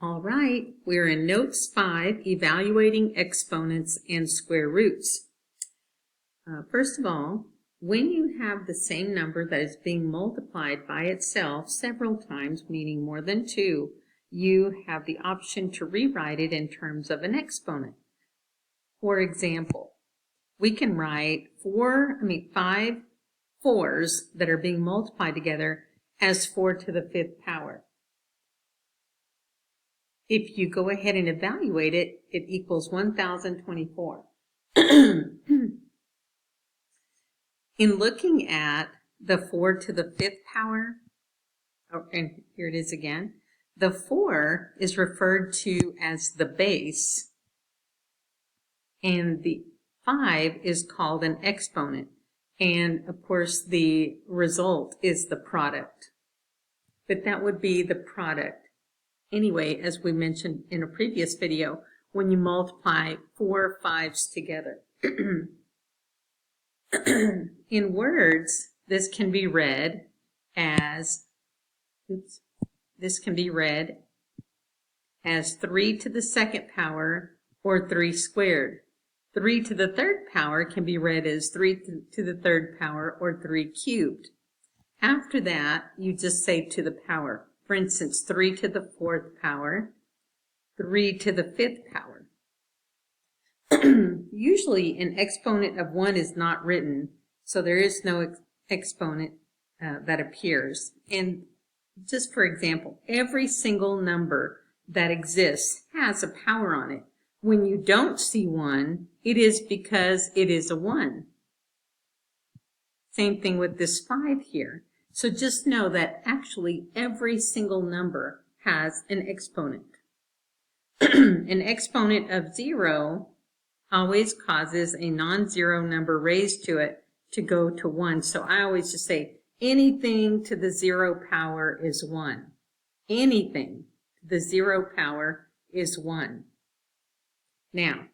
All right, we're in Notes 5, Evaluating Exponents and Square Roots. First of all, when you have the same number that is being multiplied by itself several times, meaning more than 2, you have the option to rewrite it in terms of an exponent. For example, we can write 5 4s that are being multiplied together as 4 to the 5th power. If you go ahead and evaluate it, it equals 1024. In looking at the 4 to the 5th power, and here it is again, the 4 is referred to as the base, and the 5 is called an exponent. And of course, the result is the product. But that would be the product. Anyway, as we mentioned in a previous video, when you multiply 4 5s together. In words, this can be read as 3 to the 2nd power or 3 squared. 3 to the 3rd power can be read as 3 to the 3rd power or 3 cubed. After that, you just say to the power. For instance, 3 to the 4th power, 3 to the 5th power. Usually an exponent of 1 is not written, so there is no exponent that appears. And just for example, every single number that exists has a power on it. When you don't see 1, it is because it is a 1. Same thing with this 5 here. So just know that actually every single number has an exponent. An exponent of 0 always causes a non-zero number raised to it to go to 1. So I always just say anything to the 0 power is 1. Anything to the 0 power is 1. Now,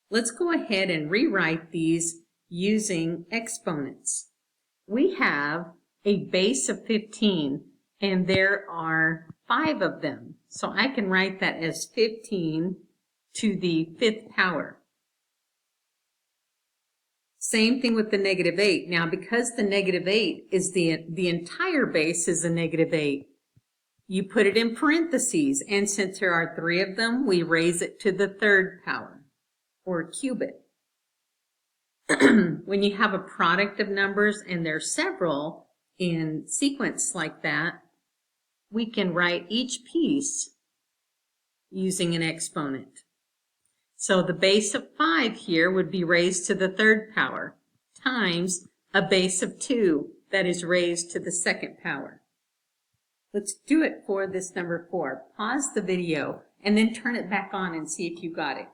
let's go ahead and rewrite these using exponents. We have a base of 15, and there are 5 of them. So I can write that as 15 to the 5th power. Same thing with the negative 8. Now, because the negative 8 is the entire base is a negative 8, you put it in parentheses, and since there are 3 of them, we raise it to the 3rd power, or cube it. When you have a product of numbers and there's several in sequence like that, we can write each piece using an exponent. So the base of 5 here would be raised to the 3rd power times a base of 2 that is raised to the 2nd power. Let's do it for this number 4. Pause the video and then turn it back on and see if you got it.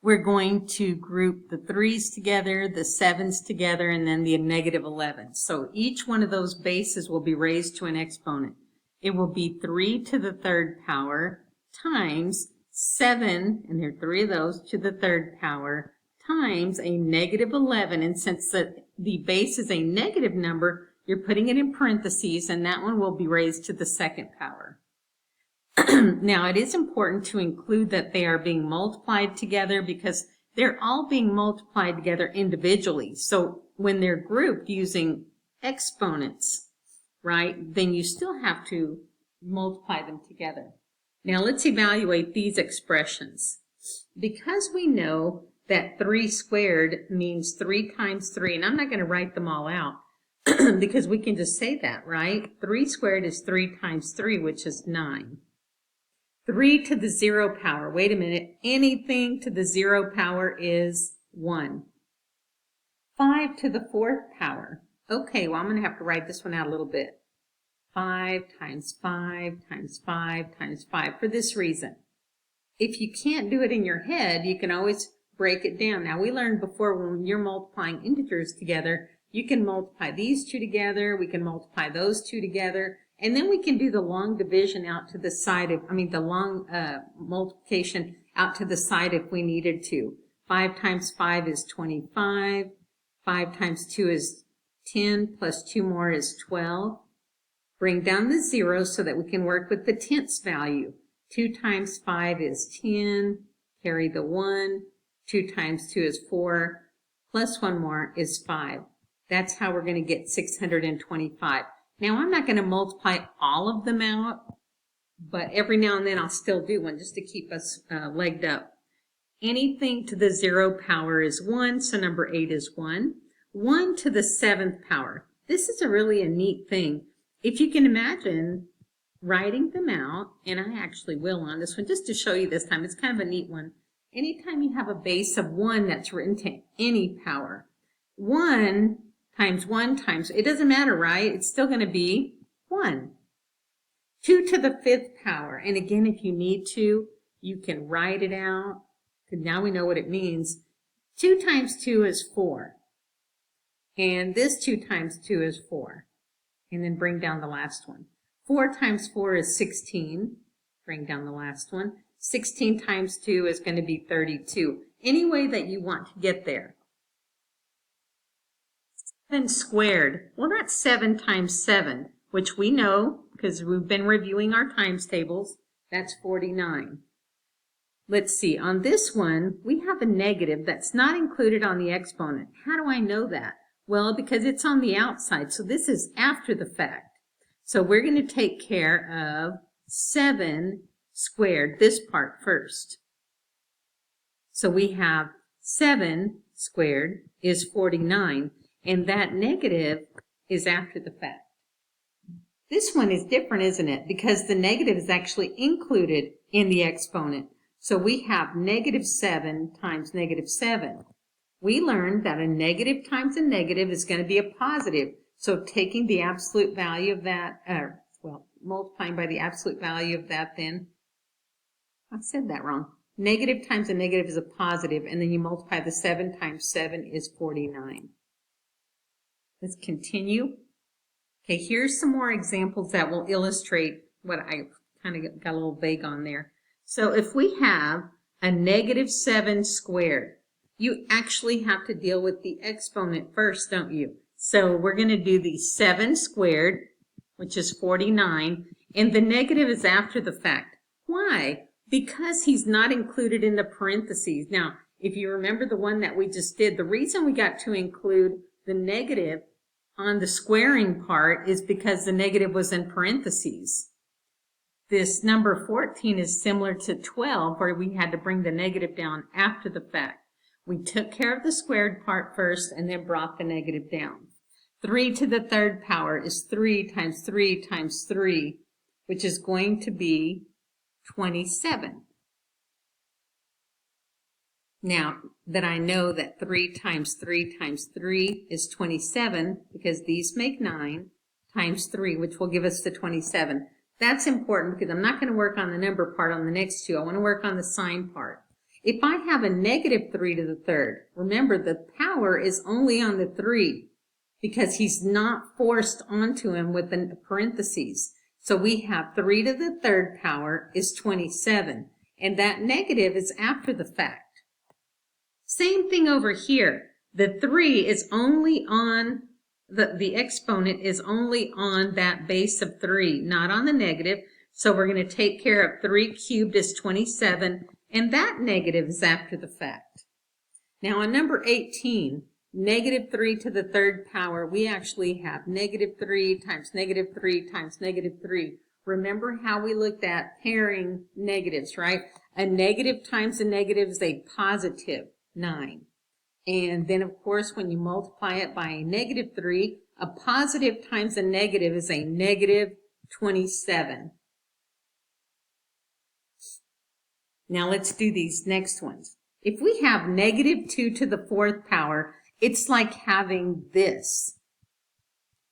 We're going to group the 3's together, the 7's together, and then the negative 11. So each one of those bases will be raised to an exponent. It will be 3 to the 3rd power times 7, and there are 3 of those, to the 3rd power, times a negative 11. And since the base is a negative number, you're putting it in parentheses, and that one will be raised to the 2nd power. Now, it is important to include that they are being multiplied together because they're all being multiplied together individually. So when they're grouped using exponents, right, then you still have to multiply them together. Now, let's evaluate these expressions. Because we know that 3 squared means 3 times 3, and I'm not going to write them all out because we can just say that, right? 3 squared is 3 times 3, which is 9. 3 to the 0 power. Wait a minute. Anything to the 0 power is 1. 5 to the 4th power. Okay, well, I'm going to have to write this one out a little bit. 5 times 5 times 5 times 5 for this reason. If you can't do it in your head, you can always break it down. Now, we learned before when you're multiplying integers together, you can multiply these 2 together, we can multiply those 2 together, and then we can do the long division out to the side of, the long multiplication out to the side if we needed to. 5 times 5 is 25. 5 times 2 is 10, plus 2 more is 12. Bring down the 0 so that we can work with the tenths value. 2 times 5 is 10. Carry the 1. 2 times 2 is 4. Plus 1 more is 5. That's how we're going to get 625. Now, I'm not going to multiply all of them out, but every now and then I'll still do one just to keep us legged up. Anything to the 0 power is 1, so number 8 is 1. 1 to the 7th power. This is really a neat thing. If you can imagine writing them out, and I actually will on this one, just to show you this time, it's kind of a neat one. Anytime you have a base of 1 that's written to any power, 1 times, it doesn't matter, right? It's still going to be 1. 2 to the 5th power, and again, if you need to, you can write it out, because now we know what it means. 2 times 2 is 4, and this 2 times 2 is 4, and then bring down the last one. 4 times 4 is 16, bring down the last one. 16 times 2 is going to be 32. Any way that you want to get there. 7 squared. Well, that's 7 times 7, which we know because we've been reviewing our times tables. That's 49. Let's see. On this one, we have a negative that's not included on the exponent. How do I know that? Well, because it's on the outside. So this is after the fact. So we're going to take care of 7 squared, this part first. So we have 7 squared is 49, and that negative is after the fact. This one is different, isn't it? Because the negative is actually included in the exponent. So we have negative 7 times negative 7. We learned that a negative times a negative is going to be a positive. So taking the absolute value of that, multiplying by the absolute value of that then, I said that wrong. Negative times a negative is a positive, and then you multiply the 7 times 7 is 49. Let's continue. Okay, here's some more examples that will illustrate what I kind of got a little vague on there. So if we have a negative 7 squared, you actually have to deal with the exponent first, don't you? So we're going to do the 7 squared, which is 49, and the negative is after the fact. Why? Because he's not included in the parentheses. Now, if you remember the one that we just did, the reason we got to include the negative on the squaring part is because the negative was in parentheses. This number 14 is similar to 12, where we had to bring the negative down after the fact. We took care of the squared part first and then brought the negative down. 3 to the 3rd power is 3 times 3 times 3, which is going to be 27. Now that I know that 3 times 3 times 3 is 27, because these make 9, times 3, which will give us the 27. That's important because I'm not going to work on the number part on the next two. I want to work on the sign part. If I have a negative 3 to the 3rd, remember the power is only on the 3 because he's not forced onto him with the parentheses. So we have 3 to the 3rd power is 27, and that negative is after the fact. Same thing over here. The 3 is only on, the exponent is only on that base of 3, not on the negative. So we're going to take care of 3 cubed is 27, and that negative is after the fact. Now on number 18, negative 3 to the 3rd power, we actually have negative 3 times negative 3 times negative 3. Remember how we looked at pairing negatives, right? A negative times a negative is a positive 9. And then, of course, when you multiply it by a negative 3, a positive times a negative is a negative 27. Now let's do these next ones. If we have negative 2 to the 4th power, it's like having this.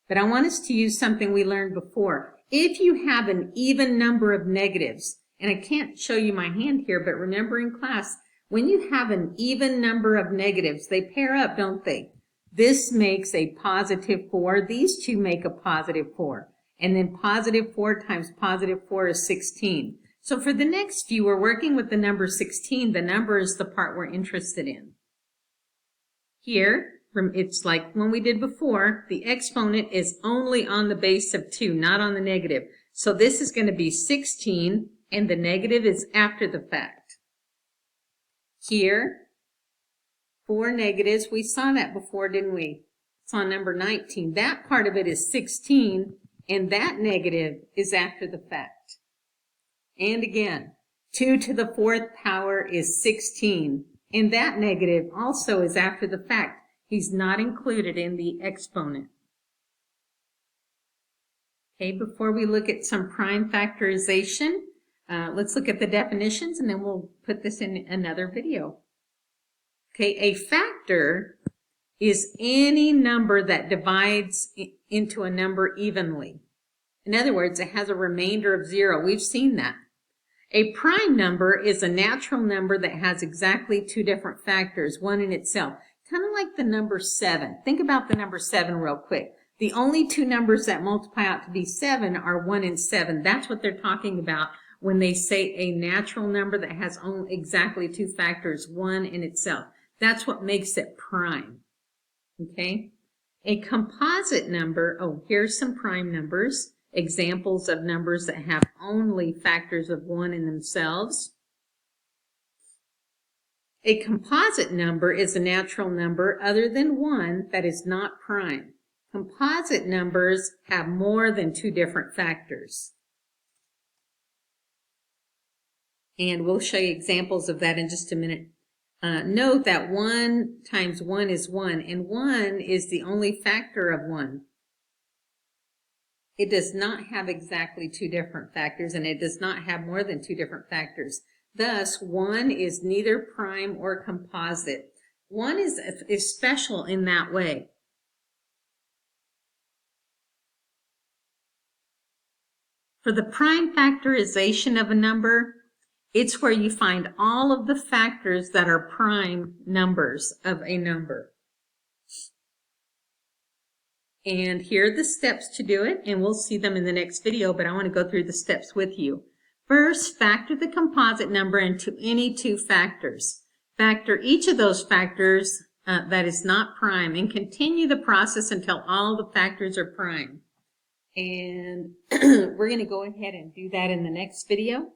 But I want us to use something we learned before. If you have an even number of negatives, and I can't show you my hand here, but remember in class, when you have an even number of negatives, they pair up, don't they? This makes a positive 4. These two make a positive 4. And then positive 4 times positive 4 is 16. So for the next few, we're working with the number 16. The number is the part we're interested in. Here, It's like when we did before, the exponent is only on the base of 2, not on the negative. So this is going to be 16, and the negative is after the fact. Here, 4 negatives, we saw that before, didn't we? It's on number 19. That part of it is 16, and that negative is after the fact. And again, 2 to the 4th power is 16, and that negative also is after the fact. He's not included in the exponent. Okay, before we look at some prime factorization, let's look at the definitions, and then we'll put this in another video. Okay, a factor is any number that divides into a number evenly. In other words, it has a remainder of 0. We've seen that. A prime number is a natural number that has exactly 2 different factors, one in itself. Kind of like the number 7. Think about the number 7 real quick. The only 2 numbers that multiply out to be 7 are 1 and 7. That's what they're talking about when they say a natural number that has only exactly 2 factors, one in itself. That's what makes it prime. Okay? A composite number, here's some prime numbers, examples of numbers that have only factors of 1 in themselves. A composite number is a natural number other than 1 that is not prime. Composite numbers have more than 2 different factors. And we'll show you examples of that in just a minute. Note that 1 times 1 is 1, and 1 is the only factor of 1. It does not have exactly 2 different factors, and it does not have more than 2 different factors. Thus, 1 is neither prime or composite. 1 is special in that way. For the prime factorization of a number, it's where you find all of the factors that are prime numbers of a number. And here are the steps to do it, and we'll see them in the next video, but I want to go through the steps with you. First, factor the composite number into any 2 factors. Factor each of those factors that is not prime, and continue the process until all the factors are prime. And we're going to go ahead and do that in the next video.